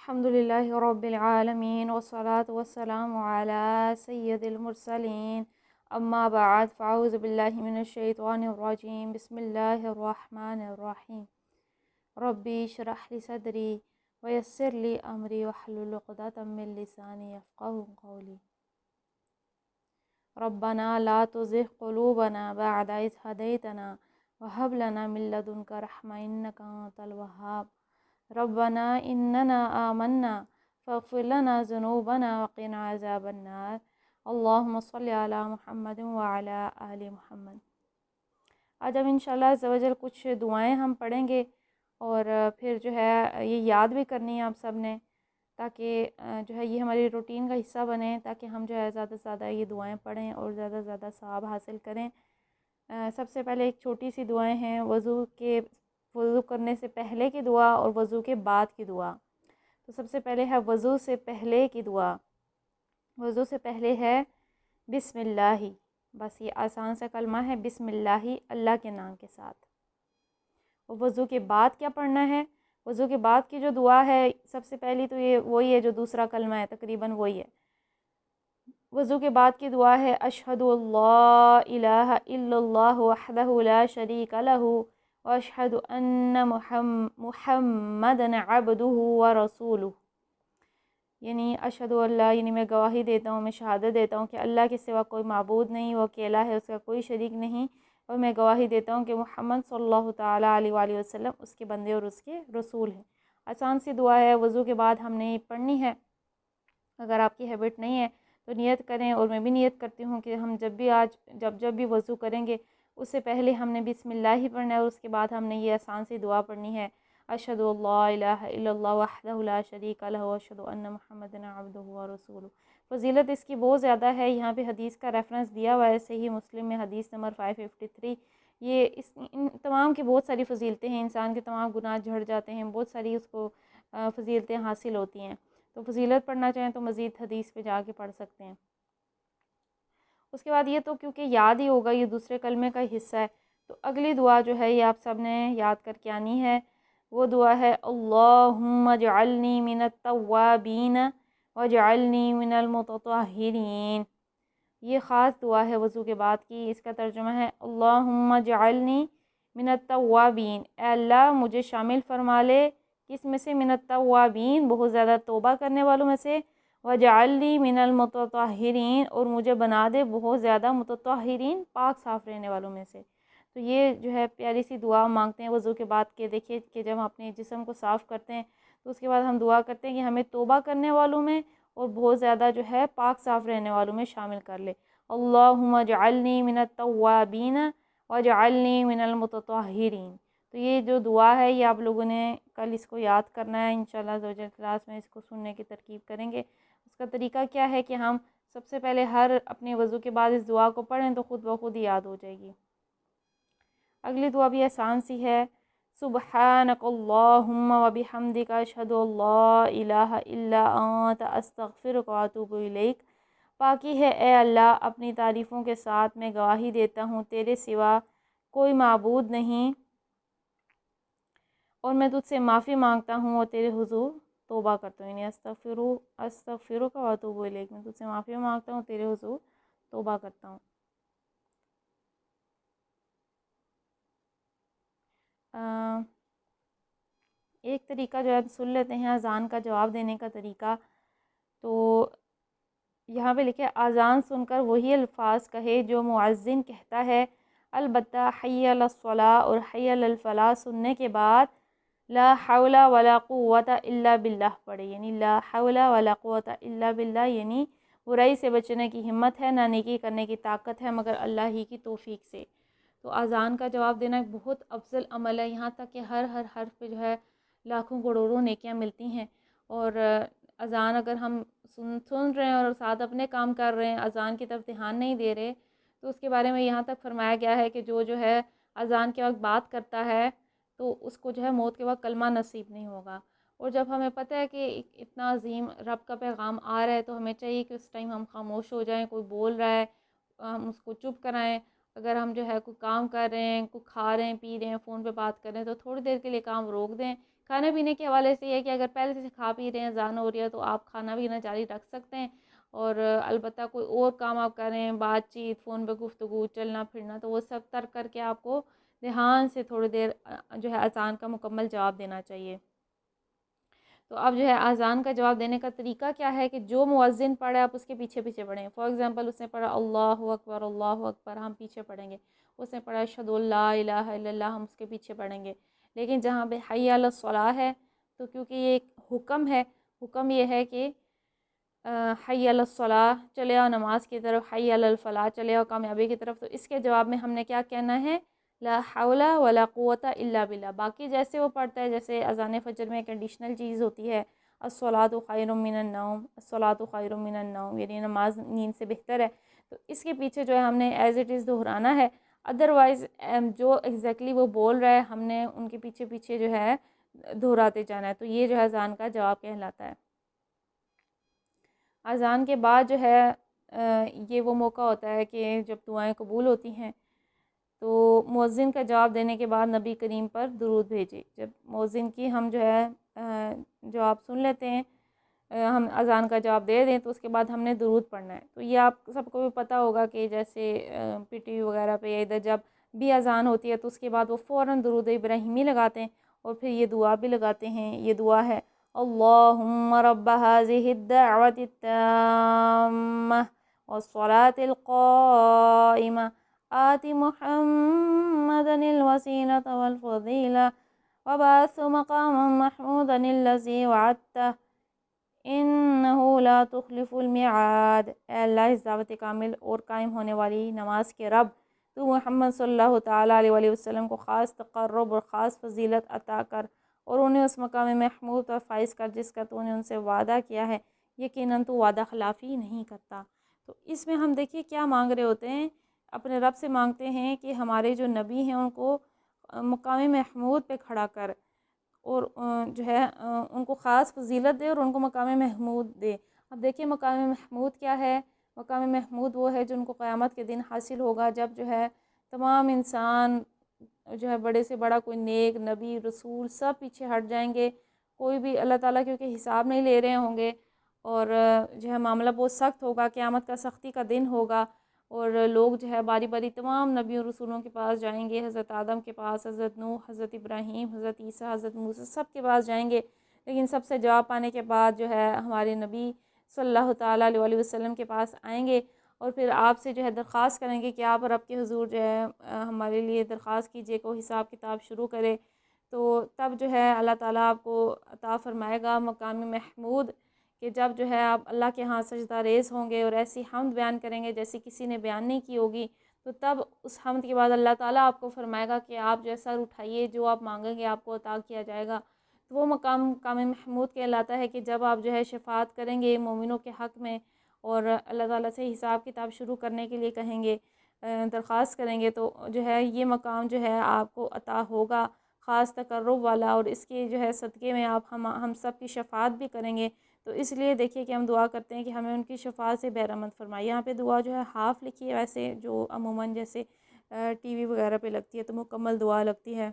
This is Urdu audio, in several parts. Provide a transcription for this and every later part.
الحمدللہ رب العالمین والصلاة والسلام علی سید المرسلین اما بعد فاعوذ باللہ من الشیطان الرجیم بسم اللہ الرحمن الرحیم ربی اشرح لی صدری ویسر لی امری واحلل عقدۃ من لسانی یفقہوا قولی ربنا لا تزغ قلوبنا بعد اذ ہدیتنا وہب لنا من لدنک رحمۃ انک انت الوہاب ربنا اننا آمنا فاغفر لنا ذنوبنا وقنا عذاب النار اللہم صلی علی محمد وعلی آل محمد۔ آج ہم انشاءاللہ عز و جل کچھ دعائیں ہم پڑھیں گے اور پھر جو ہے یہ یاد بھی کرنی ہے آپ سب نے، تاکہ جو ہے یہ ہماری روٹین کا حصہ بنے، تاکہ ہم جو ہے زیادہ سے زیادہ یہ دعائیں پڑھیں اور زیادہ سے زیادہ ثواب حاصل کریں۔ سب سے پہلے ایک چھوٹی سی دعائیں ہیں وضو کرنے سے پہلے کی دعا اور وضو کے بعد کی دعا۔ تو سب سے پہلے ہے وضو سے پہلے کی دعا۔ وضو سے پہلے ہے بسم اللہ، بس یہ آسان سا کلمہ ہے، بسم اللہ، اللہ کے نام کے ساتھ۔ اور وضو کے بعد کیا پڑھنا ہے؟ وضو کے بعد کی جو دعا ہے سب سے پہلی تو یہ وہی ہے جو دوسرا کلمہ ہے، تقریباً وہی ہے۔ وضو کے بعد کی دعا ہے اشہد اللہ الہ الا اللہ وحدہ لا شریک لہ واشہد ان محمدًا عبدہ ورسولہ، یعنی اشہد اللہ، یعنی میں گواہی دیتا ہوں، میں شہادت دیتا ہوں کہ اللہ کے سوا کوئی معبود نہیں، وہ اکیلا ہے، اس کا کوئی شریک نہیں، اور میں گواہی دیتا ہوں کہ محمد صلی اللہ تعالیٰ علیہ وآلہ وسلم اس کے بندے اور اس کے رسول ہیں۔ آسان سی دعا ہے، وضو کے بعد ہم نے یہ پڑھنی ہے۔ اگر آپ کی ہیبٹ نہیں ہے تو نیت کریں، اور میں بھی نیت کرتی ہوں کہ ہم جب بھی وضو کریں گے اس سے پہلے ہم نے بسم اللہ ہی پڑھنا ہے، اور اس کے بعد ہم نے یہ آسان سی دعا پڑھنی ہے اشہد اللہ الہ الا اللہ وحدہ لا شریک لہ واشہد ان محمدًا عبدہ ورسولہ۔ فضیلت اس کی بہت زیادہ ہے، یہاں پہ حدیث کا ریفرنس دیا ہوا ہے، صحیح مسلم میں حدیث نمبر 553۔ ان تمام کی بہت ساری فضیلتیں ہیں، انسان کے تمام گناہ جھڑ جاتے ہیں، بہت ساری اس کو فضیلتیں حاصل ہوتی ہیں۔ تو فضیلت پڑھنا چاہیں تو مزید حدیث پہ جا کے پڑھ سکتے ہیں۔ اس کے بعد یہ تو کیونکہ یاد ہی ہوگا، یہ دوسرے کلمے کا حصہ ہے، تو اگلی دعا جو ہے یہ آپ سب نے یاد کر کے آنی ہے۔ وہ دعا ہے اللہم اجعلنی من التوابین واجعلنی من المتطہرین۔ یہ خاص دعا ہے وضو کے بعد کی، اس کا ترجمہ ہے اللہم اجعلنی من التوابین، اے اللہ مجھے شامل فرما لے کس میں سے؟ من التوابین، بہت زیادہ توبہ کرنے والوں میں سے، وجعلنی من المتطہرین، اور مجھے بنا دے بہت زیادہ متطہرین، پاک صاف رہنے والوں میں سے۔ تو یہ جو ہے پیاری سی دعا مانگتے ہیں وضو کے بعد کے۔ دیکھیے کہ جب ہم اپنے جسم کو صاف کرتے ہیں تو اس کے بعد ہم دعا کرتے ہیں کہ ہمیں توبہ کرنے والوں میں اور بہت زیادہ جو ہے پاک صاف رہنے والوں میں شامل کر لے۔ اللہم اجعلنی من التوابین واجعلنی من المتطہرین۔ تو یہ جو دعا ہے یہ آپ لوگوں نے کل اس کو یاد کرنا ہے، انشاءاللہ زوجہ کلاس میں اس کو سننے کی ترکیب کریں گے۔ اس کا طریقہ کیا ہے کہ ہم سب سے پہلے ہر اپنے وضو کے بعد اس دعا کو پڑھیں تو خود بخود ہی یاد ہو جائے گی۔ اگلی دعا بھی آسان سی ہے، سبحانک اللہم وبحمدک اشہد ان لا الہ الا انت استغفرک واتوب الیک۔ پاکی ہے اے اللہ اپنی تعریفوں کے ساتھ، میں گواہی دیتا ہوں تیرے سوا کوئی معبود نہیں، اور میں تجھ سے معافی مانگتا ہوں اور تیرے حضور توبہ کرتا ہوں، یعنی استغفرک واتوب الیک، میں تجھ سے معافی مانگتا ہوں، تیرے حضور توبہ کرتا ہوں۔ ایک طریقہ جو ہے سن لیتے ہیں اذان کا جواب دینے کا طریقہ۔ تو یہاں پہ لکھے اذان سن کر وہی الفاظ کہے جو مؤذن کہتا ہے، البتہ حی علی الصلاۃ اور حی علی الفلاح سننے کے بعد لا حول ولا قوت الا باللہ پڑھے، یعنی لا حول ولا قوت الا باللہ، یعنی برائی سے بچنے کی ہمت ہے، نہ نیکی کرنے کی طاقت ہے مگر اللہ ہی کی توفیق سے۔ تو اذان کا جواب دینا ایک بہت افضل عمل ہے، یہاں تک کہ ہر حرف پہ جو ہے لاکھوں کروڑوں نیکیاں ملتی ہیں۔ اور اذان اگر ہم سن رہے ہیں اور ساتھ اپنے کام کر رہے ہیں، اذان کی طرف دھیان نہیں دے رہے، تو اس کے بارے میں یہاں تک فرمایا گیا ہے کہ جو ہے اذان کے وقت بات کرتا ہے تو اس کو جو ہے موت کے وقت کلمہ نصیب نہیں ہوگا۔ اور جب ہمیں پتہ ہے کہ اتنا عظیم رب کا پیغام آ رہا ہے تو ہمیں چاہیے کہ اس ٹائم ہم خاموش ہو جائیں، کوئی بول رہا ہے ہم اس کو چپ کرائیں، اگر ہم جو ہے کوئی کام کر رہے ہیں، کوئی کھا رہے ہیں، پی رہے ہیں، فون پہ بات کر رہے ہیں تو تھوڑی دیر کے لیے کام روک دیں کھانے پینے کے حوالے سے یہ ہے کہ اگر پہلے سے کھا پی رہے ہیں، اذان ہو رہی ہے، تو آپ کھانا پینا جاری رکھ سکتے ہیں، اور البتہ کوئی اور کام آپ کر رہے ہیں، بات چیت، فون پہ گفتگو، چلنا پھرنا، تو وہ سب ترک کر کے آپ کو دھیان سے تھوڑی دیر جو ہے اذان کا مکمل جواب دینا چاہیے۔ تو اب جو ہے اذان کا جواب دینے کا طریقہ کیا ہے کہ جو مؤذن پڑھے آپ اس کے پیچھے پیچھے پڑھیں۔ فار ایگزامپل اس نے پڑھا اللہ اکبر، ہم پیچھے پڑھیں گے۔ اس نے پڑھا اشہد ان لا الہ الا اللہ، ہم اس کے پیچھے پڑھیں گے۔ لیکن جہاں پہ حی علی الصلاۃ ہے، تو کیونکہ یہ ایک حکم ہے، حکم یہ ہے کہ حی علی الصلاۃ، چلے آؤ نماز کی طرف، حی علی الفلاح، چلے آؤ کامیابی کی طرف، تو اس کے جواب میں ہم نے کیا کہنا ہے؟ لا حول ولا قوت الا باللہ۔ باقی جیسے وہ پڑھتا ہے، جیسے اذان فجر میں کنڈیشنل چیز ہوتی ہے، الصلاۃ خیر من النوم، الصلاۃ خیر من النوم، یعنی نماز نیند سے بہتر ہے، تو اس کے پیچھے جو ہے ہم نے ایز اٹ از دہرانا ہے۔ ادروائز جو ایگزیکٹلی وہ بول رہا ہے، ہم نے ان کے پیچھے پیچھے جو ہے دہراتے جانا ہے، تو یہ جو ہے اذان کا جواب کہلاتا ہے۔ اذان کے بعد جو ہے یہ وہ موقع ہوتا ہے کہ جب دعائیں قبول ہوتی ہیں، تو مؤذن کا جواب دینے کے بعد نبی کریم پر درود بھیجے۔ جب مؤذن کی ہم جو ہے جواب سن لیتے ہیں، ہم اذان کا جواب دے دیں، تو اس کے بعد ہم نے درود پڑھنا ہے۔ تو یہ آپ سب کو بھی پتہ ہوگا کہ جیسے پی ٹی وی وغیرہ پہ یا ادھر جب بھی اذان ہوتی ہے، تو اس کے بعد وہ فوراً درود ابراہیمی لگاتے ہیں، اور پھر یہ دعا بھی لگاتے ہیں۔ یہ دعا ہے اللہم رب هذه الدعوة التامة والصلاة القائمة آت محمدا الوسيلة والفضيلة وبعث مقاما محمودا الذي وعدته انہ لا تخلف الميعاد۔ اے اللہ، اس دعوت کامل اور قائم ہونے والی نماز کے رب، تو محمد صلی اللہ تعالیٰ علیہ وآلہ وسلم کو خاص تقرب اور خاص فضیلت عطا کر، اور انہیں اس مقام محمود اور فائز کر جس کا تو نے ان سے وعدہ کیا ہے، یقیناً تو وعدہ خلافی نہیں کرتا۔ تو اس میں ہم دیکھیے کیا مانگ رہے ہوتے ہیں، اپنے رب سے مانگتے ہیں کہ ہمارے جو نبی ہیں ان کو مقام محمود پہ کھڑا کر، اور جو ہے ان کو خاص فضیلت دے اور ان کو مقام محمود دے۔ اب دیکھیے مقام محمود کیا ہے؟ مقام محمود وہ ہے جو ان کو قیامت کے دن حاصل ہوگا، جب جو ہے تمام انسان جو ہے بڑے سے بڑا کوئی نیک نبی رسول سب پیچھے ہٹ جائیں گے، کوئی بھی اللہ تعالیٰ کیونکہ حساب نہیں لے رہے ہوں گے، اور جو ہے معاملہ بہت سخت ہوگا، قیامت کا سختی کا دن ہوگا، اور لوگ جو ہے باری باری تمام نبیوں رسولوں کے پاس جائیں گے، حضرت آدم کے پاس، حضرت نوح، حضرت ابراہیم، حضرت عیسیٰ، حضرت موسیٰ، سب کے پاس جائیں گے، لیکن سب سے جواب پانے کے بعد جو ہے ہمارے نبی صلی اللہ تعالیٰ علیہ وآلہ وسلم کے پاس آئیں گے، اور پھر آپ سے جو ہے درخواست کریں گے کہ آپ رب کے حضور جو ہے ہمارے لیے درخواست کیجئے کو حساب کتاب شروع کرے۔ تو تب جو ہے اللہ تعالیٰ آپ کو عطا فرمائے گا مقام محمود، کہ جب جو ہے آپ اللہ کے ہاں سجدہ ریز ہوں گے اور ایسی حمد بیان کریں گے جیسی کسی نے بیان نہیں کی ہوگی، تو تب اس حمد کے بعد اللہ تعالیٰ آپ کو فرمائے گا کہ آپ جو ہے سر اٹھائیے، جو آپ مانگیں گے آپ کو عطا کیا جائے گا۔ تو وہ مقام محمود کہلاتا ہے کہ جب آپ جو ہے شفاعت کریں گے مومنوں کے حق میں، اور اللہ تعالیٰ سے حساب کتاب شروع کرنے کے لیے کہیں گے، درخواست کریں گے، تو جو ہے یہ مقام جو ہے آپ کو عطا ہوگا، خاص تقرب والا، اور اس کے جو ہے صدقے میں آپ ہم سب کی شفاعت بھی کریں گے۔ تو اس لیے دیکھیے کہ ہم دعا کرتے ہیں کہ ہمیں ان کی شفاعت سے بہرامند فرمائے۔ یہاں پہ دعا جو ہے ہاف لکھی ہے، ویسے جو عموماً جیسے ٹی وی وغیرہ پہ لگتی ہے تو مکمل دعا لگتی ہے،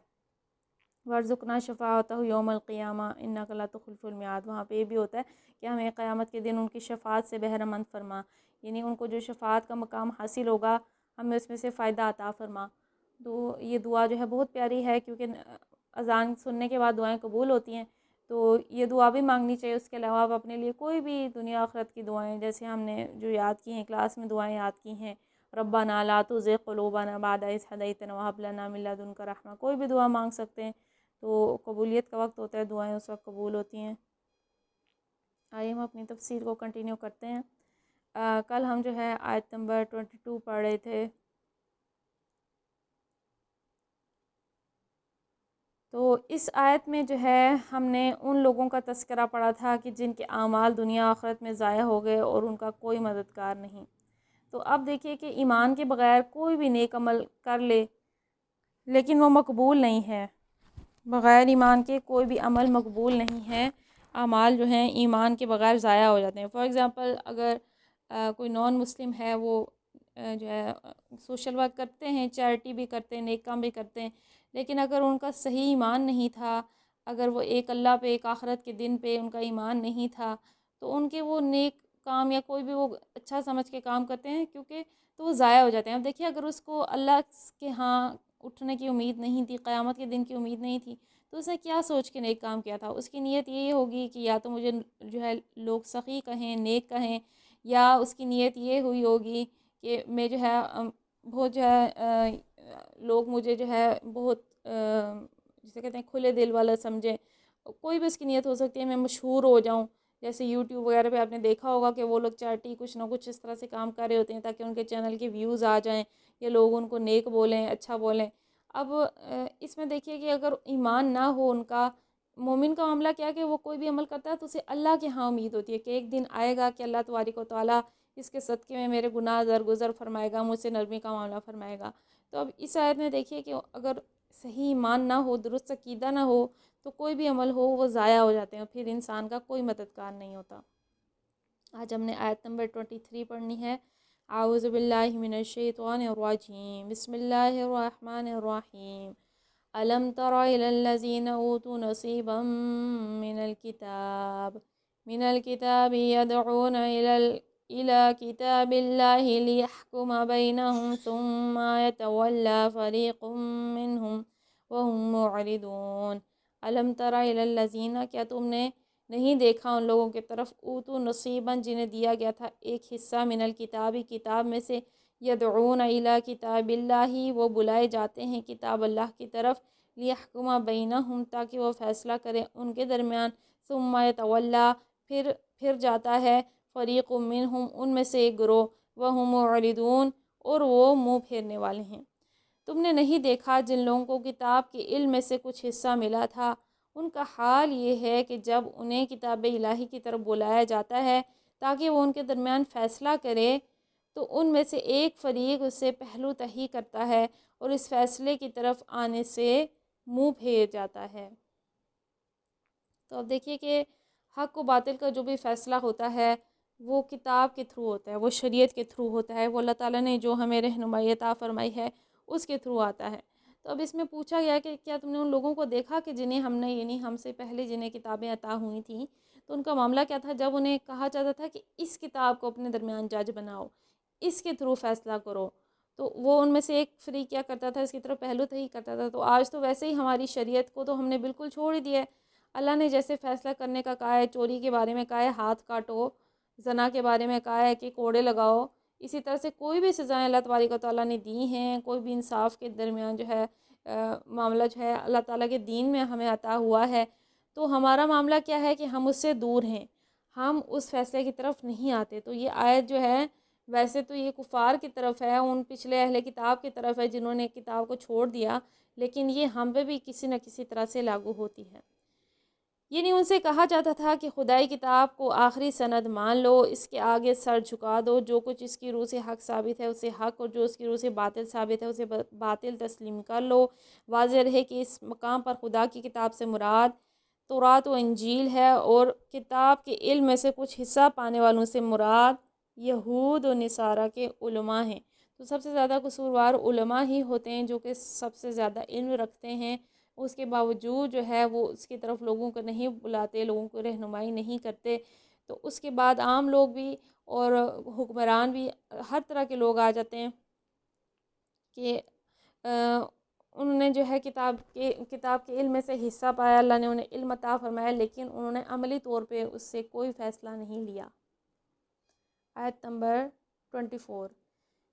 وارزقنا شفاعتہ یوم القیامہ انک لا تخلف المیعاد۔ وہاں پہ یہ بھی ہوتا ہے کہ ہمیں قیامت کے دن ان کی شفاعت سے بہرامند فرما، یعنی ان کو جو شفاعت کا مقام حاصل ہوگا ہمیں اس میں سے فائدہ عطا فرما۔ تو یہ دعا جو ہے بہت پیاری ہے، کیونکہ اذان سننے کے بعد دعائیں قبول ہوتی ہیں، تو یہ دعا بھی مانگنی چاہیے۔ اس کے علاوہ آپ اپنے لیے کوئی بھی دنیا آخرت کی دعائیں، جیسے ہم نے جو یاد کی ہیں کلاس میں دعائیں یاد کی ہیں، ربنا لا تزغ قلوبنا بعد اذ ہدیتنا وہب لنا من لدنک رحمہ، کوئی بھی دعا مانگ سکتے ہیں، تو قبولیت کا وقت ہوتا ہے، دعائیں اس وقت قبول ہوتی ہیں۔ آئیے ہم اپنی تفسیر کو کنٹینیو کرتے ہیں۔ کل ہم جو ہے آیت نمبر 22 پڑھ رہے تھے، تو اس آیت میں جو ہے ہم نے ان لوگوں کا تذکرہ پڑھا تھا کہ جن کے اعمال دنیا آخرت میں ضائع ہو گئے اور ان کا کوئی مددگار نہیں۔ تو اب دیکھیے کہ ایمان کے بغیر کوئی بھی نیک عمل کر لے لیکن وہ مقبول نہیں ہے، بغیر ایمان کے کوئی بھی عمل مقبول نہیں ہے، اعمال جو ہیں ایمان کے بغیر ضائع ہو جاتے ہیں۔ فار ایگزامپل اگر کوئی نان مسلم ہے، وہ جو ہے سوشل ورک کرتے ہیں، چیریٹی بھی کرتے ہیں، نیک کام بھی کرتے ہیں، لیکن اگر ان کا صحیح ایمان نہیں تھا، اگر وہ ایک اللہ پہ، ایک آخرت کے دن پہ ان کا ایمان نہیں تھا تو ان کے وہ نیک کام یا کوئی بھی وہ اچھا سمجھ کے کام کرتے ہیں کیونکہ تو وہ ضائع ہو جاتے ہیں۔ اب دیکھیے اگر اس کو اللہ کے ہاں اٹھنے کی امید نہیں تھی، قیامت کے دن کی امید نہیں تھی، تو اس نے کیا سوچ کے نیک کام کیا تھا؟ اس کی نیت یہ ہوگی کہ یا تو مجھے جو ہے لوگ سخی کہیں، نیک کہیں، یا اس کی نیت یہ ہوئی ہوگی کہ میں جو ہے بہت جو ہے لوگ مجھے جو ہے بہت جسے کہتے ہیں کھلے دل والا سمجھیں۔ کوئی بھی اس کی نیت ہو سکتی ہے، میں مشہور ہو جاؤں، جیسے یوٹیوب وغیرہ پہ آپ نے دیکھا ہوگا کہ وہ لوگ چیریٹی کچھ نہ کچھ اس طرح سے کام کر رہے ہوتے ہیں تاکہ ان کے چینل کے ویوز آ جائیں یا لوگ ان کو نیک بولیں، اچھا بولیں۔ اب اس میں دیکھیے کہ اگر ایمان نہ ہو ان کا، مومن کا معاملہ کیا کہ وہ کوئی بھی عمل کرتا ہے تو اسے اللہ کے ہاں امید ہوتی ہے کہ ایک دن آئے گا کہ اللہ تبارک و تعالیٰ اس کے صدقے میں میرے گناہ درگزر فرمائے گا، مجھ سے نرمی کا معاملہ فرمائے گا۔ تو اب اس آیت میں دیکھیے کہ اگر صحیح ایمان نہ ہو، درست عقیدہ نہ ہو، تو کوئی بھی عمل ہو وہ ضائع ہو جاتے ہیں، پھر انسان کا کوئی مددگار نہیں ہوتا۔ آج ہم نے آیت نمبر 23 پڑھنی ہے۔ اعوذ باللہ من الشیطان الرجیم، بسم اللہ الرحمن الرحیم۔ ألم تر إلى الذين أوتوا نصيبا من الكتاب يدعون إلى كتاب الله ليحكم بينهم ثم يتولى فريق منهم وهم معرضون۔ ألم تر إلى الذين، کیا تم نے نہیں دیکھا ان لوگوں کی طرف، اوتو نصیبا جنہیں دیا گیا تھا ایک حصہ، من الکتاب کتاب میں سے، یدعون الی کتاب اللہ وہ بلائے جاتے ہیں کتاب اللہ کی طرف، لیحکم بینہم تاکہ وہ فیصلہ کرے ان کے درمیان، ثم یتولی پھر جاتا ہے، فریق منہم ان میں سے ایک گروہ، وہم معرضون اور وہ منہ پھیرنے والے ہیں۔ تم نے نہیں دیکھا جن لوگوں کو کتاب کے علم میں سے کچھ حصہ ملا تھا، ان کا حال یہ ہے کہ جب انہیں کتاب الہی کی طرف بلایا جاتا ہے تاکہ وہ ان کے درمیان فیصلہ کرے تو ان میں سے ایک فریق اس سے پہلو تہی کرتا ہے اور اس فیصلے کی طرف آنے سے منہ پھیر جاتا ہے۔ تو اب دیکھیے کہ حق و باطل کا جو بھی فیصلہ ہوتا ہے وہ کتاب کے تھرو ہوتا ہے، وہ شریعت کے تھرو ہوتا ہے، وہ اللہ تعالیٰ نے جو ہمیں رہنمائی عطا فرمائی ہے اس کے تھرو آتا ہے۔ تو اب اس میں پوچھا گیا کہ کیا تم نے ان لوگوں کو دیکھا کہ جنہیں ہم نے، یعنی ہم سے پہلے جنہیں کتابیں عطا ہوئی تھیں، تو ان کا معاملہ کیا تھا؟ جب انہیں کہا جاتا تھا کہ اس کتاب کو اپنے درمیان جج بناؤ، اس کے تھرو فیصلہ کرو، تو وہ ان میں سے ایک فریق کیا کرتا تھا؟ اس کی طرف پہلو تہی کرتا تھا۔ تو آج تو ویسے ہی ہماری شریعت کو تو ہم نے بالکل چھوڑ ہی دیا ہے۔ اللہ نے جیسے فیصلہ کرنے کا کہا ہے، چوری کے بارے میں کہا ہے ہاتھ کاٹو، زنا کے بارے میں کہا ہے کہ کوڑے لگاؤ، اسی طرح سے کوئی بھی سزائیں اللہ تبارک و تعالیٰ نے دی ہیں، کوئی بھی انصاف کے درمیان جو ہے معاملہ جو ہے اللہ تعالیٰ کے دین میں ہمیں عطا ہوا ہے، تو ہمارا معاملہ کیا ہے کہ ہم اس سے دور ہیں، ہم اس فیصلے کی طرف نہیں آتے۔ تو یہ آیت جو ہے ویسے تو یہ کفار کی طرف ہے، ان پچھلے اہل کتاب کی طرف ہے جنہوں نے کتاب کو چھوڑ دیا، لیکن یہ ہم پہ بھی کسی نہ کسی طرح سے لاگو ہوتی ہے۔ یعنی ان سے کہا جاتا تھا کہ خدائی کتاب کو آخری سند مان لو، اس کے آگے سر جھکا دو، جو کچھ اس کی روح سے حق ثابت ہے اسے حق، اور جو اس کی روح سے باطل ثابت ہے اسے باطل تسلیم کر لو۔ واضح رہے کہ اس مقام پر خدا کی کتاب سے مراد تورات و انجیل ہے، اور کتاب کے علم میں سے کچھ حصہ پانے والوں سے مراد یہود و نصارہ کے علماء ہیں۔ تو سب سے زیادہ قصوروار علماء ہی ہوتے ہیں جو کہ سب سے زیادہ علم رکھتے ہیں، اس کے باوجود جو ہے وہ اس کی طرف لوگوں کو نہیں بلاتے، لوگوں کو رہنمائی نہیں کرتے۔ تو اس کے بعد عام لوگ بھی اور حکمران بھی، ہر طرح کے لوگ آ جاتے ہیں کہ انہوں نے جو ہے کتاب کے علم میں سے حصہ پایا، اللہ نے انہیں علم عطا فرمایا، لیکن انہوں نے عملی طور پہ اس سے کوئی فیصلہ نہیں لیا۔ آیت نمبر 24،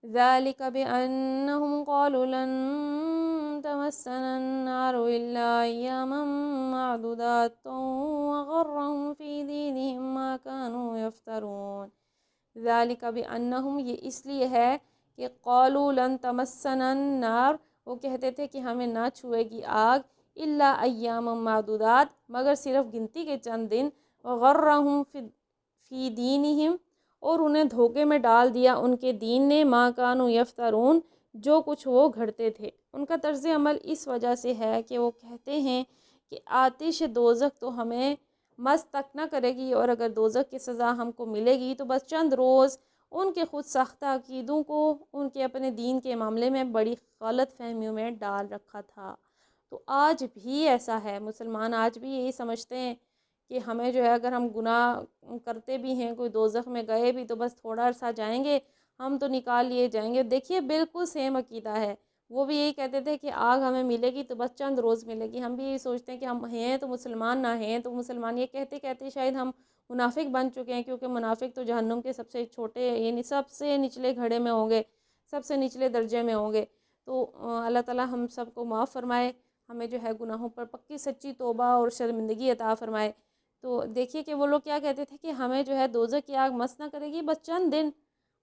ذَلِكَ بِأَنَّهُمْ قَالُوا لَن تَمَسَّنَا النَّارُ إِلَّا أَيَّامًا مَّعْدُودَاتٍ وَغَرَّهُمْ فِي دِينِهِم مَّا كَانُوا يَفْتَرُونَ۔ ذَلِكَ بِأَنَّهُمْ، یہ اس لیے ہے کہ قَالُوا لَن تَمَسَّنَا النَّارُ، وہ کہتے تھے کہ ہمیں نہ چھوئے گی آگ، إِلَّا أَيَّامًا مَّعْدُودَاتٍ مگر صرف گنتی کے چند دن، وَغَرَّهُمْ فِي دِينِهِمْ اور انہیں دھوکے میں ڈال دیا ان کے دین نے، ما کانوا یفترون جو کچھ وہ گھڑتے تھے۔ ان کا طرز عمل اس وجہ سے ہے کہ وہ کہتے ہیں کہ آتش دوزخ تو ہمیں مس تک نہ کرے گی، اور اگر دوزخ کی سزا ہم کو ملے گی تو بس چند روز۔ ان کے خود ساختہ عقیدوں کو ان کے اپنے دین کے معاملے میں بڑی غلط فہمیوں میں ڈال رکھا تھا۔ تو آج بھی ایسا ہے، مسلمان آج بھی یہی سمجھتے ہیں کہ ہمیں جو ہے اگر ہم گناہ کرتے بھی ہیں، کوئی دوزخ میں گئے بھی تو بس تھوڑا عرصہ جائیں گے، ہم تو نکال لیے جائیں گے۔ دیکھیے بالکل سیم عقیدہ ہے، وہ بھی یہی کہتے تھے کہ آگ ہمیں ملے گی تو بس چند روز ملے گی۔ ہم بھی یہی سوچتے ہیں کہ ہم ہیں تو مسلمان، نہ ہیں تو مسلمان۔ یہ کہتے کہتے شاید ہم منافق بن چکے ہیں، کیونکہ منافق تو جہنم کے سب سے چھوٹے، یعنی سب سے نچلے گھڑے میں ہوں گے، سب سے نچلے درجے میں ہوں گے۔ تو اللہ تعالی ہم سب کو معاف فرمائے، ہمیں جو ہے گناہوں پر پکی سچی توبہ اور شرمندگی عطا فرمائے۔ تو دیکھیے کہ وہ لوگ کیا کہتے تھے کہ ہمیں جو ہے دوزخ کی آگ مس نہ کرے گی بس چند دن،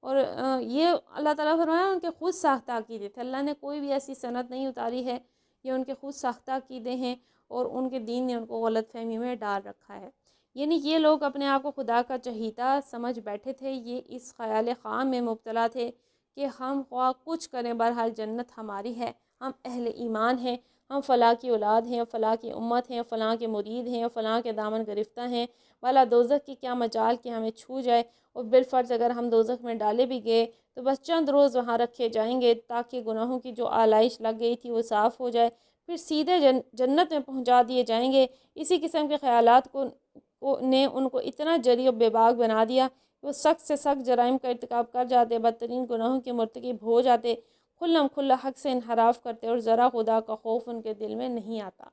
اور یہ اللہ تعالیٰ فرمایا ان کے خود ساختہ عقیدے تھے، اللہ نے کوئی بھی ایسی سند نہیں اتاری ہے، یہ ان کے خود ساختہ عقیدے ہیں، اور ان کے دین نے ان کو غلط فہمی میں ڈال رکھا ہے۔ یعنی یہ لوگ اپنے آپ کو خدا کا چہیتا سمجھ بیٹھے تھے، یہ اس خیال خام میں مبتلا تھے کہ ہم خواہ کچھ کریں بہرحال جنت ہماری ہے، ہم اہل ایمان ہیں، ہم فلاں کی اولاد ہیں، فلاں کی امت ہیں، فلاں کے مرید ہیں، فلاں کے دامن گرفتہ ہیں، والا دوزخ کی کیا مجال کہ ہمیں چھو جائے، اور بالفرض اگر ہم دوزخ میں ڈالے بھی گئے تو بس چند روز وہاں رکھے جائیں گے تاکہ گناہوں کی جو آلائش لگ گئی تھی وہ صاف ہو جائے، پھر سیدھے جنت میں پہنچا دیے جائیں گے۔ اسی قسم کے خیالات نے ان کو اتنا جری و بے باک بنا دیا کہ وہ سخت سے سخت جرائم کا ارتکاب کر جاتے، بدترین گناہوں کے مرتکب ہو جاتے، کھلم کھلا حق سے انحراف کرتے، اور ذرا خدا کا خوف ان کے دل میں نہیں آتا۔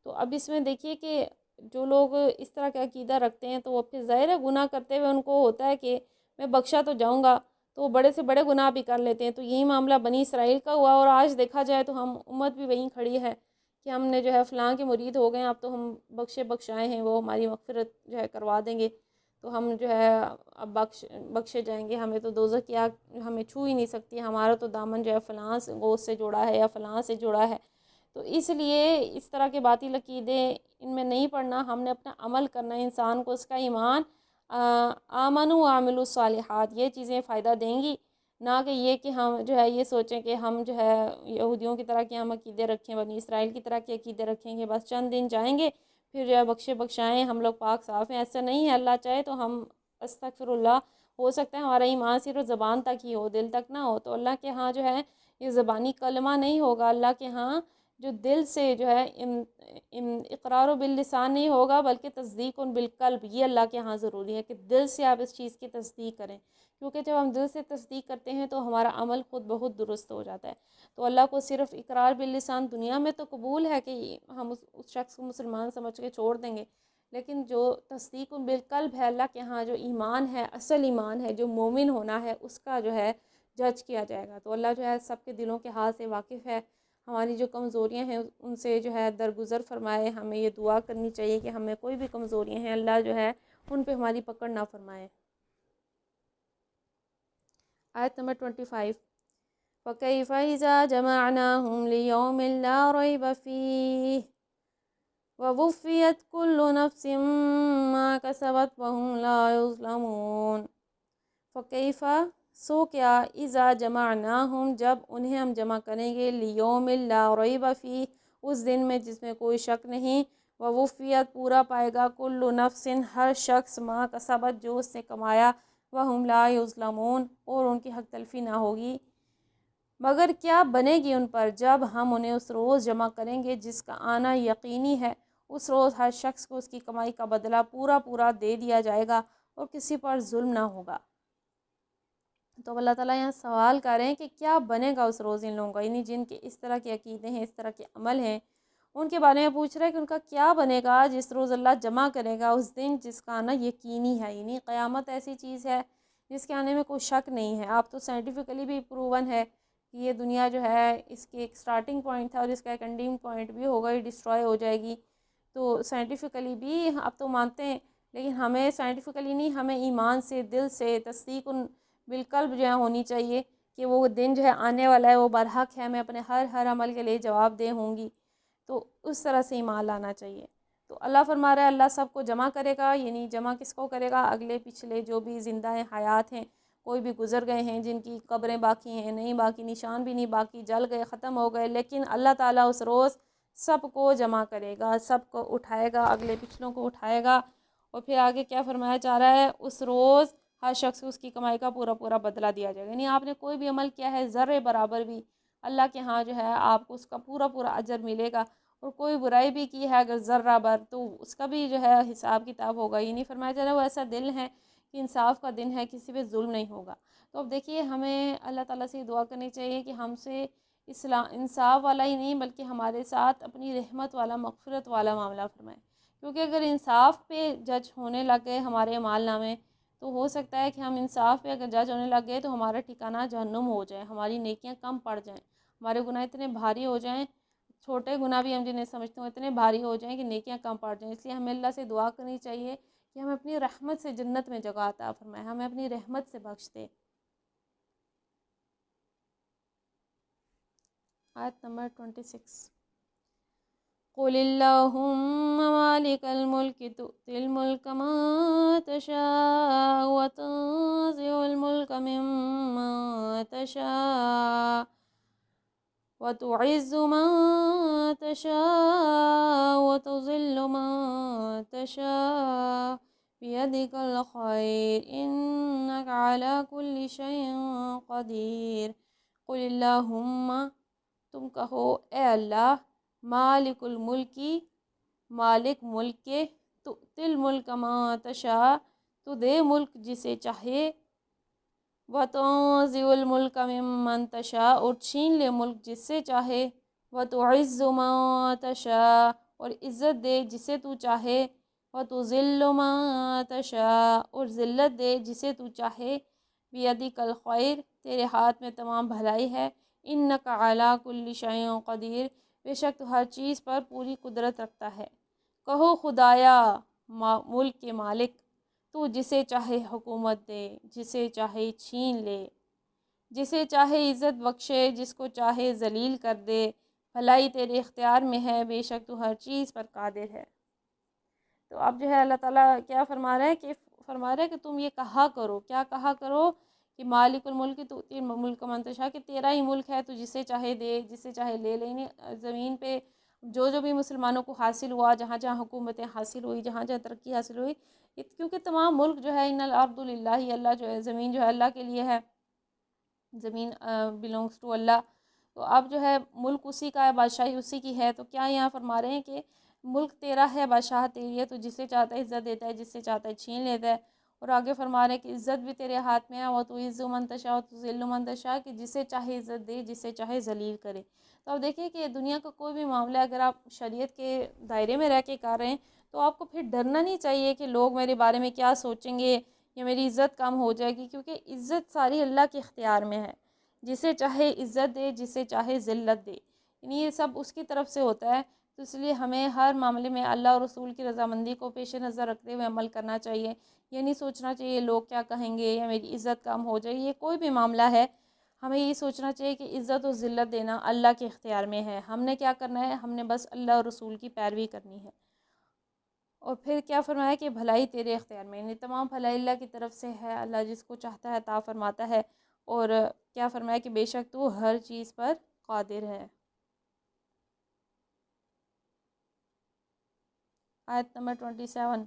تو اب اس میں دیکھیے کہ جو لوگ اس طرح کا عقیدہ رکھتے ہیں تو وہ پھر ظاہر ہے گناہ کرتے ہوئے ان کو ہوتا ہے کہ میں بخشا تو جاؤں گا، تو وہ بڑے سے بڑے گناہ بھی کر لیتے ہیں۔ تو یہی معاملہ بنی اسرائیل کا ہوا، اور آج دیکھا جائے تو ہم امت بھی وہیں کھڑی ہے کہ ہم نے جو ہے فلاں کے مرید ہو گئے ہیں، اب تو ہم بخشائے ہیں، وہ ہماری مغفرت جو ہے کروا دیں گے، تو ہم جو ہے اب بخشے جائیں گے، ہمیں تو دوزخ کی آگ ہمیں چھو ہی نہیں سکتی، ہمارا تو دامن جو ہے فلاں گوشت سے جڑا ہے یا فلاں سے جڑا ہے۔ تو اس لیے اس طرح کے باطل عقیدے ان میں نہیں پڑنا، ہم نے اپنا عمل کرنا ہے، انسان کو اس کا ایمان آمنوا وعملوا الصالحات یہ چیزیں فائدہ دیں گی، نہ کہ یہ کہ ہم جو ہے یہ سوچیں کہ ہم جو ہے یہودیوں کی طرح کے ہم عقیدے رکھیں، بنی اسرائیل کی طرح کے عقیدے رکھیں گے، بس چند دن جائیں گے پھر جو ہے بخشائیں، ہم لوگ پاک صاف ہیں۔ ایسا نہیں ہے، اللہ چاہے تو ہم استغفر اللہ، ہو سکتا ہے ہمارا ایمان صرف زبان تک ہی ہو، دل تک نہ ہو، تو اللہ کے ہاں جو ہے یہ زبانی کلمہ نہیں ہوگا، اللہ کے ہاں جو دل سے جو ہے اقرار و باللسان نہیں ہوگا بلکہ تصدیق بالقلب، یہ اللہ کے ہاں ضروری ہے کہ دل سے آپ اس چیز کی تصدیق کریں، کیونکہ جب ہم دل سے تصدیق کرتے ہیں تو ہمارا عمل خود بہت درست ہو جاتا ہے۔ تو اللہ کو صرف اقرار باللسان دنیا میں تو قبول ہے کہ ہم اس شخص کو مسلمان سمجھ کے چھوڑ دیں گے، لیکن جو تصدیق بالقلب ہے اللہ کے ہاں، جو ایمان ہے، اصل ایمان ہے، جو مومن ہونا ہے، اس کا جو ہے جج کیا جائے گا۔ تو اللہ جو ہے سب کے دلوں کے حال سے واقف ہے، ہماری جو کمزوریاں ہیں ان سے جو ہے درگزر فرمائے، ہمیں یہ دعا کرنی چاہیے کہ ہمیں کوئی بھی کمزوریاں ہیں اللہ جو ہے ان پہ ہماری پکڑ نہ فرمائے۔ آیت نمبر 25، فَكَيْفَ إِذَا جَمَعْنَاهُمْ لِيَوْمٍ لَا رَيْبَ فِيهِ وَوُفِّيَتْ كُلُّ نَفْسٍ مَا كَسَبَتْ وَهُمْ لَا يُظْلَمُونَ۔ فَكَيْفَ سو کیا، اِذَا جَمَعْنَاهُمْ جب انہیں ہم جمع کریں گے، لِيَوْمٍ لَا رَيْبَ فِيهِ اس دن میں جس میں کوئی شک نہیں، وَوُفِّيَتْ پورا پائے گا، كُلُّ نَفْسٍ ہر شخص، مَا كَسَبَتْ جو اس نے کمایا، وَهُمْ لَا يُظْلَمُونَ اور ان کی حق تلفی نہ ہوگی، مگر کیا بنے گی ان پر جب ہم انہیں اس روز جمع کریں گے جس کا آنا یقینی ہے۔ اس روز ہر شخص کو اس کی کمائی کا بدلہ پورا پورا دے دیا جائے گا اور کسی پر ظلم نہ ہوگا۔ تو اللہ تعالیٰ یہاں سوال کر رہے ہیں کہ کیا بنے گا اس روز ان لوگوں کا، یعنی جن کے اس طرح کے عقیدے ہیں، اس طرح کے عمل ہیں، ان کے بارے میں پوچھ رہے ہیں کہ ان کا کیا بنے گا جس روز اللہ جمع کرے گا، اس دن جس کا آنا یقینی ہے، یعنی قیامت ایسی چیز ہے جس کے آنے میں کوئی شک نہیں ہے۔ آپ تو سائنٹیفکلی بھی پروون ہے کہ یہ دنیا جو ہے اس کی ایک سٹارٹنگ پوائنٹ تھا اور اس کا ایک انڈنگ پوائنٹ بھی ہوگا، یہ ڈسٹرائے ہو جائے گی، تو سائنٹیفکلی بھی آپ تو مانتے ہیں، لیکن ہمیں سائنٹیفکلی نہیں، ہمیں ایمان سے، دل سے تصدیق بالقلب جو ہے ہونی چاہیے کہ وہ دن جو ہے آنے والا ہے، وہ برحق ہے، میں اپنے ہر عمل کے لیے جواب دہ ہوں گی، تو اس طرح سے ایمان لانا چاہیے۔ تو اللہ فرما رہا ہے اللہ سب کو جمع کرے گا، یعنی جمع کس کو کرے گا، اگلے پچھلے جو بھی زندہ ہیں، حیات ہیں، کوئی بھی گزر گئے ہیں جن کی قبریں باقی ہیں، نہیں باقی، نشان بھی نہیں باقی، جل گئے، ختم ہو گئے، لیکن اللہ تعالیٰ اس روز سب کو جمع کرے گا، سب کو اٹھائے گا، اگلے پچھلوں کو اٹھائے گا، اور پھر آگے کیا فرمایا جا رہا ہے، اس روز ہر شخص کو اس کی کمائی کا پورا پورا بدلہ دیا جائے گا، یعنی آپ نے کوئی بھی عمل کیا ہے ذرے برابر بھی، اللہ کے ہاں جو ہے آپ کو اس کا پورا پورا اجر ملے گا، اور کوئی برائی بھی کی ہے اگر ذرہ بر تو اس کا بھی جو ہے حساب کتاب ہوگا. یہ نہیں فرمایا جا رہا وہ ایسا دل ہے کہ انصاف کا دن ہے، کسی پہ ظلم نہیں ہوگا. تو اب دیکھیے ہمیں اللہ تعالیٰ سے دعا کرنی چاہیے کہ ہم سے انصاف والا ہی نہیں بلکہ ہمارے ساتھ اپنی رحمت والا، مغفرت والا معاملہ فرمائے. کیونکہ اگر انصاف پہ جج ہونے لگ گئے ہمارے اعمال نامے تو ہو سکتا ہے کہ ہم انصاف پہ اگر جج ہونے لگ گئے تو ہمارا ٹھکانہ جہنم ہو جائے، ہماری نیکیاں کم پڑ جائیں، ہمارے گناہ اتنے بھاری ہو جائیں، چھوٹے گناہ بھی ہم جنہیں سمجھتے ہیں اتنے بھاری ہو جائیں کہ نیکیاں کم پڑ جائیں. اس لیے ہمیں اللہ سے دعا کرنی چاہیے کہ ہمیں اپنی رحمت سے جنت میں جگہ عطا فرمائے، ہمیں اپنی رحمت سے بخش دے. آیت نمبر 26. قل اللہم مالک الملک تؤتی الملک من تشاء وتنزع الملک ممن تشاء وتعز من تشاء وتذل من تشاء بیدک الخیر انک علی کل شیء قدیر. قل اللہم، تم کہو اے اللہ، مالک الملکی، مالک ملک کے، تؤتی الملک من تشاء، تو دے ملک جسے چاہے، وتنزع الملک ممن تشاء، اور چھین لے ملک جس سے چاہے، وتعز من تشاء، اور عزت دے جسے تو چاہے، وتذل من تشاء، اور ذلت دے جسے تو چاہے. بیدک الخیر، تیرے ہاتھ میں تمام بھلائی ہے. انک علی کل شیء قدیر، بے شک تو ہر چیز پر پوری قدرت رکھتا ہے. کہو خدایا ملک کے مالک، تو جسے چاہے حکومت دے، جسے چاہے چھین لے، جسے چاہے عزت بخشے، جس کو چاہے ذلیل کر دے. بھلائی تیرے اختیار میں ہے، بے شک تو ہر چیز پر قادر ہے. تو اب جو ہے اللہ تعالیٰ کیا فرما رہے ہیں کہ تم یہ کہا کرو، کیا کہا کرو کہ مالک الملک تؤتی الملک من تشاء، کہ تیرا ہی ملک ہے تو جسے چاہے دے، جسے چاہے لے لے. زمین پہ جو بھی مسلمانوں کو حاصل ہوا، جہاں جہاں حکومتیں حاصل ہوئی، جہاں جہاں ترقی حاصل ہوئی، کیونکہ تمام ملک جو ہے ان الارض للہ، اللہ جو ہے زمین جو ہے اللہ کے لیے ہے، زمین بلونگس ٹو اللہ. تو اب جو ہے ملک اسی کا ہے، بادشاہی اسی کی ہے. تو کیا یہاں فرما رہے ہیں کہ ملک تیرا ہے، بادشاہ تیری ہے، تو جسے چاہتا ہے عزت دیتا ہے، جس سے چاہتا ہے چھین لیتا ہے. اور آگے فرما رہے ہیں کہ عزت بھی تیرے ہاتھ میں ہے، وتعز من تشاء وتذل من تشاء، کہ جسے چاہے عزت دے، جسے چاہے ذلیل کرے. تو اب دیکھیے کہ دنیا کا کوئی بھی معاملہ اگر آپ شریعت کے دائرے میں رہ کے کر رہے ہیں تو آپ کو پھر ڈرنا نہیں چاہیے کہ لوگ میرے بارے میں کیا سوچیں گے یا میری عزت کم ہو جائے گی، کیونکہ عزت ساری اللہ کے اختیار میں ہے. جسے چاہے عزت دے، جسے چاہے ذلت دے، یعنی یہ سب اس کی طرف سے ہوتا ہے. تو اس لیے ہمیں ہر معاملے میں اللہ اور رسول کی رضامندی کو پیش نظر رکھتے ہوئے عمل کرنا چاہیے. یہ نہیں سوچنا چاہیے لوگ کیا کہیں گے یا میری عزت کم ہو جائے. یہ کوئی بھی معاملہ ہے، ہمیں یہ سوچنا چاہیے کہ عزت و ذلت دینا اللہ کے اختیار میں ہے. ہم نے کیا کرنا ہے؟ ہم نے بس اللہ اور رسول کی پیروی کرنی ہے. اور پھر کیا فرمایا کہ بھلائی تیرے اختیار میں، یعنی تمام بھلائی اللہ کی طرف سے ہے. اللہ جس کو چاہتا ہے عطا فرماتا ہے. اور کیا فرمایا کہ بے شک تو ہر چیز پر قادر ہے. آیت نمبر 27.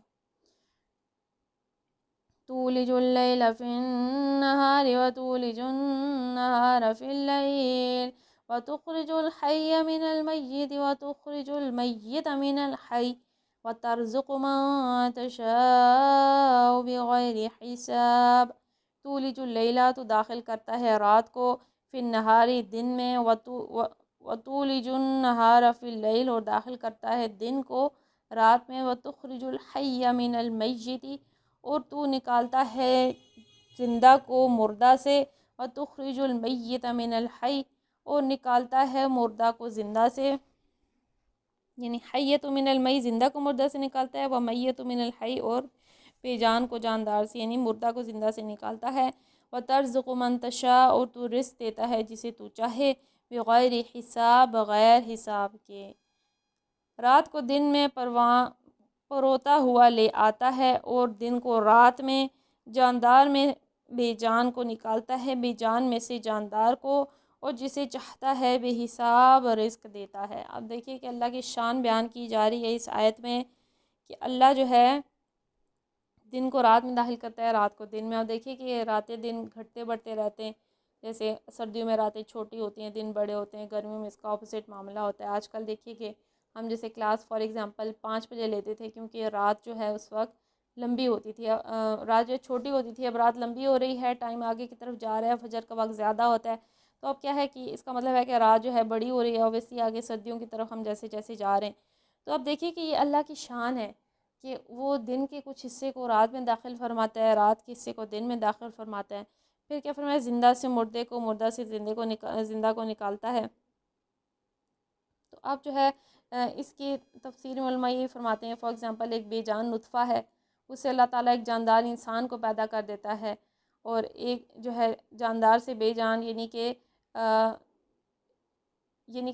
تولج اللیل فی النہار وتولج النہار فی اللیل وتخرج الحی من المیت وتخرج المیت من الحی وترزق من تشاء بغیر حساب. تولج اللیل، تو داخل کرتا ہے رات کو، فی النہار دن میں، وتولج النہار فی اللیل، اور داخل کرتا ہے دن کو رات میں، وتخرج الحی من المیت، اور تو نکالتا ہے زندہ کو مردہ سے، وتخرج المیت من الحی، اور نکالتا ہے مردہ کو زندہ سے. یعنی حیۃ من المی، زندہ کو مردہ سے نکالتا ہے، ومیت من الحی، اور بے جان کو جاندار سے، یعنی مردہ کو زندہ سے نکالتا ہے. وترزق من تشاء، اور تو رزق دیتا ہے جسے تو چاہے، بغیر حساب، بغیر حساب کے. رات کو دن میں پروتا ہوا لے آتا ہے، اور دن کو رات میں، جاندار میں بے جان کو نکالتا ہے، بے جان میں سے جاندار کو، اور جسے چاہتا ہے بے حساب رزق دیتا ہے. اب دیکھیے کہ اللہ کی شان بیان کی جا رہی ہے اس آیت میں کہ اللہ جو ہے دن کو رات میں داخل کرتا ہے، رات کو دن میں. اور دیکھیے کہ راتیں دن گھٹتے بڑھتے رہتے ہیں. جیسے سردیوں میں راتیں چھوٹی ہوتی ہیں، دن بڑے ہوتے ہیں. گرمیوں میں اس کا اپوزٹ معاملہ ہوتا ہے. آج کل دیکھیے کہ ہم جیسے کلاس فار ایگزامپل 5 بجے لیتے تھے، کیونکہ رات جو ہے اس وقت لمبی ہوتی تھی، رات جو چھوٹی ہوتی تھی، اب رات لمبی ہو رہی ہے، ٹائم آگے کی طرف جا رہا ہے، فجر کا وقت زیادہ ہوتا ہے، تو اب کیا ہے کہ اس کا مطلب ہے کہ رات جو ہے بڑی ہو رہی ہے، اویسلی آگے سردیوں کی طرف ہم جیسے جیسے جا رہے ہیں۔ تو اب دیکھیے کہ یہ اللہ کی شان ہے کہ وہ دن کے کچھ حصے کو رات میں داخل فرماتا ہے، رات کے حصے کو دن میں داخل فرماتا ہے، پھر کیا فرمایا زندہ سے مردے کو، مردہ سے زندہ کو نکالتا ہے۔ تو اب جو ہے اس کی تفسیر میں علماء یہ فرماتے ہیں، فار ایگزامپل ایک بے جان نطفہ ہے، اس سے اللہ تعالیٰ ایک جاندار انسان کو پیدا کر دیتا ہے، اور ایک جو ہے جاندار سے بے جان، یعنی کہ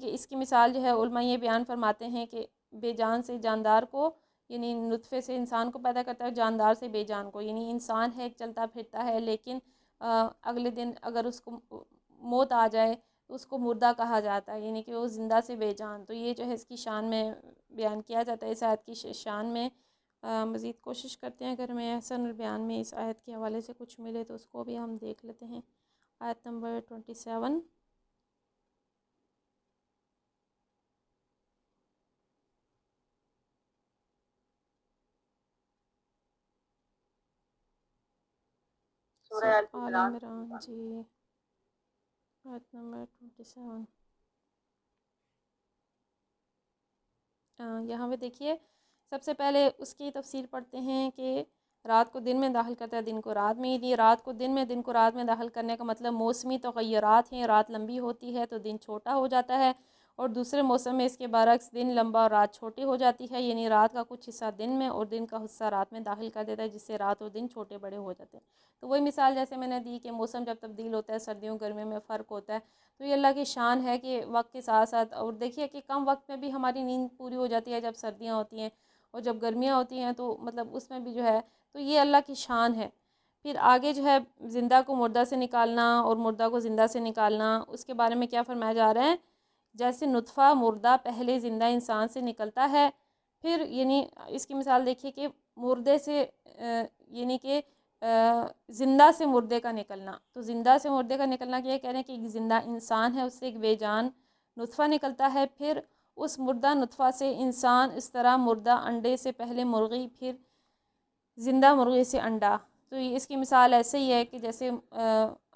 اس کی مثال جو ہے علماء یہ بیان فرماتے ہیں کہ بے جان سے جاندار کو، یعنی نطفے سے انسان کو پیدا کرتا ہے، جاندار سے بے جان کو، یعنی انسان ہے چلتا پھرتا ہے، لیکن اگلے دن اگر اس کو موت آ جائے تو اس کو مردہ کہا جاتا ہے، یعنی کہ وہ زندہ سے بے جان۔ تو یہ جو ہے اس کی شان میں بیان کیا جاتا ہے، اس آیت کی شان میں۔ مزید کوشش کرتے ہیں اگر میں احسن البیان میں اس آیت کے حوالے سے کچھ ملے تو اس کو بھی ہم دیکھ لیتے ہیں۔ آیت نمبر 27۔ سورہ آل عمران جی، آیت نمبر 27۔ یہاں پہ دیکھیے، سب سے پہلے اس کی تفسیر پڑھتے ہیں کہ رات کو دن میں داخل کرتا ہے، دن کو رات میں، یعنی رات کو دن میں، دن کو رات میں داخل کرنے کا مطلب موسمی تغیرات ہیں، رات لمبی ہوتی ہے تو دن چھوٹا ہو جاتا ہے، اور دوسرے موسم میں اس کے برعکس دن لمبا اور رات چھوٹی ہو جاتی ہے، یعنی رات کا کچھ حصہ دن میں اور دن کا حصہ رات میں داخل کر دیتا ہے، جس سے رات اور دن چھوٹے بڑے ہو جاتے ہیں۔ تو وہی مثال جیسے میں نے دی کہ موسم جب تبدیل ہوتا ہے، سردیوں گرمیوں میں فرق ہوتا ہے، تو یہ اللہ کی شان ہے کہ وقت کے ساتھ ساتھ، اور دیکھیے کہ کم وقت میں بھی ہماری نیند پوری ہو جاتی ہے جب سردیاں ہوتی ہیں، اور جب گرمیاں ہوتی ہیں تو مطلب اس میں بھی جو ہے، تو یہ اللہ کی شان ہے۔ پھر آگے جو ہے زندہ کو مردہ سے نکالنا اور مردہ کو زندہ سے نکالنا، اس کے بارے میں کیا فرمایا جا رہا ہے؟ جیسے نطفہ مردہ پہلے زندہ انسان سے نکلتا ہے، پھر یعنی اس کی مثال دیکھیے کہ مردے سے یعنی کہ زندہ سے مردے کا نکلنا، تو زندہ سے مردے کا نکلنا کیا کہہ رہے ہیں کہ ایک زندہ انسان ہے، اس سے ایک بے جان نطفہ نکلتا ہے، پھر اس مردہ نطفہ سے انسان، اس طرح مردہ انڈے سے پہلے مرغی، پھر زندہ مرغی سے انڈا۔ تو اس کی مثال ایسے ہی ہے کہ جیسے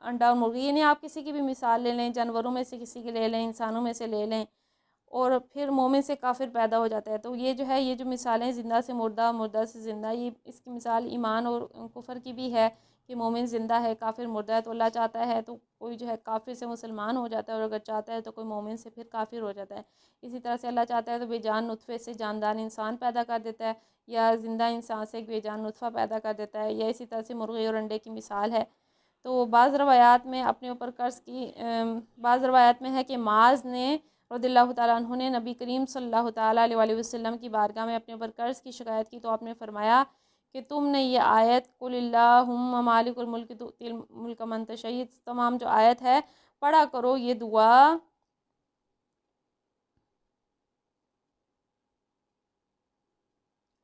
انڈا اور مرغی، یعنی آپ کسی کی بھی مثال لے لیں، جانوروں میں سے کسی کی لے لیں، انسانوں میں سے لے لیں، اور پھر مومن سے کافر پیدا ہو جاتا ہے۔ تو یہ جو ہے، یہ جو مثالیں زندہ سے مردہ، مردہ سے زندہ، یہ اس کی مثال ایمان اور کفر کی بھی ہے کہ مومن زندہ ہے، کافر مردہ ہے۔ تو اللہ چاہتا ہے تو کوئی جو ہے کافر سے مسلمان ہو جاتا ہے، اور اگر چاہتا ہے تو کوئی مومن سے پھر کافر ہو جاتا ہے۔ اسی طرح سے اللہ چاہتا ہے تو بے جان نطفے سے جاندار انسان پیدا کر دیتا ہے، یا زندہ انسان سے ایک بے جان نطفہ پیدا کر دیتا ہے، یا اسی طرح سے مرغی اور انڈے کی مثال ہے۔ تو بعض روایات میں اپنے اوپر قرض کی، بعض روایات میں ہے کہ معاذ نے رضی اللہ تعالیٰ عنہ نے نبی کریم صلی اللہ تعالیٰ علیہ وآلہ وسلم کی بارگاہ میں اپنے اوپر قرض کی شکایت کی، تو آپ نے فرمایا کہ تم نے یہ آیت قل اللہم مالک الملک تؤتی الملک من تشاء، یہ تمام جو آیت ہے پڑھا کرو، یہ دعا،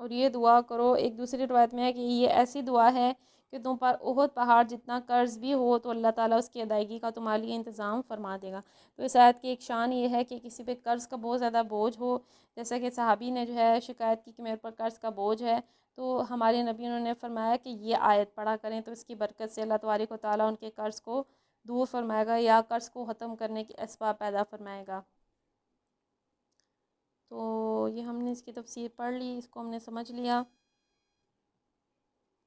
اور یہ دعا کرو۔ ایک دوسری روایت میں ہے کہ یہ ایسی دعا ہے کہ تم پر احد پہاڑ جتنا قرض بھی ہو تو اللہ تعالیٰ اس کی ادائیگی کا تمہارے لیے انتظام فرما دے گا۔ تو اس آیت کی ایک شان یہ ہے کہ کسی پہ قرض کا بہت زیادہ بوجھ ہو، جیسا کہ صحابی نے جو ہے شکایت کی کہ میرے پر قرض کا بوجھ ہے، تو ہمارے نبی نے فرمایا کہ یہ آیت پڑھا کریں، تو اس کی برکت سے اللہ تبارک و تعالیٰ ان کے قرض کو دور فرمائے گا، یا قرض کو ختم کرنے کے اسباب پیدا فرمائے گا۔ تو یہ ہم نے اس کی تفسیر پڑھ لی، اس کو ہم نے سمجھ لیا۔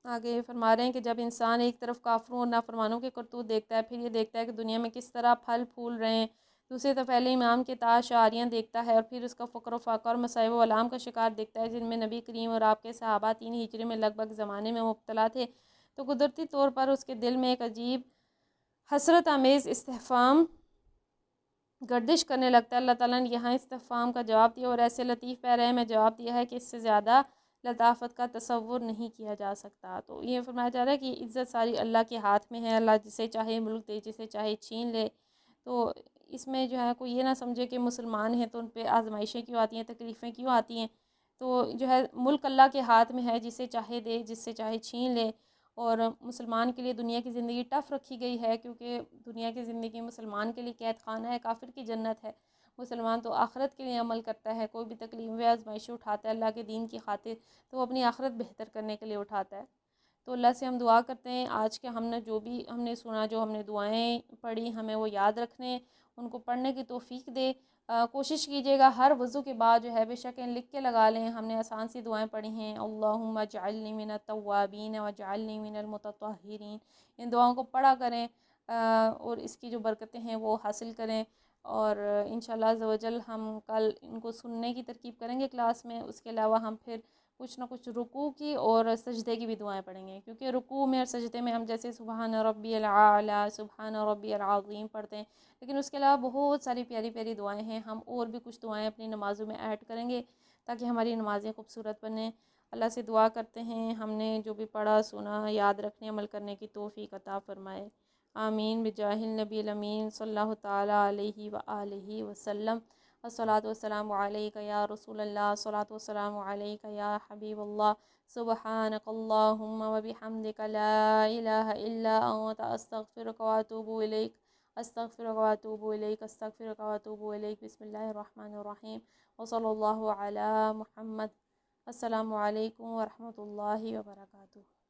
آگے فرما رہے ہیں کہ جب انسان ایک طرف کافروں اور نافرمانوں کے کرتوت دیکھتا ہے، پھر یہ دیکھتا ہے کہ دنیا میں کس طرح پھل پھول رہے ہیں، دوسری طرف اہل ایمان کے تاج شاریاں دیکھتا ہے، اور پھر اس کا فقر و فاقہ اور مصائب و آلام کا شکار دیکھتا ہے، جن میں نبی کریم اور آپ کے صحابہ 3 ہجری میں لگ بھگ زمانے میں مبتلا تھے، تو قدرتی طور پر اس کے دل میں ایک عجیب حسرت آمیز استحفام گردش کرنے لگتا ہے۔ اللہ تعالیٰ نے یہاں استفہام کا جواب دیا، اور ایسے لطیف پیرے میں جواب دیا ہے کہ اس سے زیادہ لطافت کا تصور نہیں کیا جا سکتا۔ تو یہ فرمایا جا رہا ہے کہ عزت ساری اللہ کے ہاتھ میں ہے، اللہ جسے چاہے ملک دے، جسے چاہے چھین لے۔ تو اس میں جو ہے کوئی یہ نہ سمجھے کہ مسلمان ہیں تو ان پہ آزمائشیں کیوں آتی ہیں، تکلیفیں کیوں آتی ہیں۔ تو جو ہے ملک اللہ کے ہاتھ میں ہے، جسے چاہے دے، جس سے چاہے چھین لے۔ اور مسلمان کے لیے دنیا کی زندگی ٹف رکھی گئی ہے، کیونکہ دنیا کی زندگی مسلمان کے لیے قید خانہ ہے، کافر کی جنت ہے۔ مسلمان تو آخرت کے لیے عمل کرتا ہے، کوئی بھی تکلیفیں آزمائشیں اٹھاتا ہے اللہ کے دین کی خاطر تو وہ اپنی آخرت بہتر کرنے کے لیے اٹھاتا ہے۔ تو اللہ سے ہم دعا کرتے ہیں آج کے ہم نے جو بھی ہم نے سنا، جو ہم نے دعائیں پڑھی، ہمیں وہ یاد رکھنے، ان کو پڑھنے کی توفیق دے۔ کوشش کیجیے گا ہر وضو کے بعد جو ہے بے شک لکھ کے لگا لیں، ہم نے آسان سی دعائیں پڑھی ہیں، اللہم اجعلنی من التوابین واجعلنی من المتطہرین، ان دعاؤں کو پڑھا کریں اور اس کی جو برکتیں ہیں وہ حاصل کریں۔ اور انشاءاللہ عز و جل ہم کل ان کو سننے کی ترکیب کریں گے کلاس میں، اس کے علاوہ ہم پھر کچھ نہ کچھ رکوع کی اور سجدے کی بھی دعائیں پڑھیں گے، کیونکہ رکوع میں اور سجدے میں ہم جیسے سبحان ربی العالی، سبحان ربی العظیم پڑھتے ہیں، لیکن اس کے علاوہ بہت ساری پیاری پیاری دعائیں ہیں، ہم اور بھی کچھ دعائیں اپنی نمازوں میں ایڈ کریں گے تاکہ ہماری نمازیں خوبصورت بنیں۔ اللہ سے دعا کرتے ہیں ہم نے جو بھی پڑھا سنا یاد رکھنے عمل کرنے کی توفیق عطا فرمائے، آمین بجاہ النبی الامین صلی اللہ تعالیٰ علیہ وآلہ وسلم۔ الصلاۃ والسلام علیک یا رسول اللہ، الصلاۃ والسلام علیک یا حبیب اللہ، سبحانک اللہم وبحمدک لا الہ الا انت استغفرک واتوب الیک، استغفرک واتوب الیک، استغفرک واتوب الیک، بسم اللہ الرحمن الرحیم، وصلی اللہ علی محمد۔ السلام علیکم ورحمۃ اللہ وبرکاتہ۔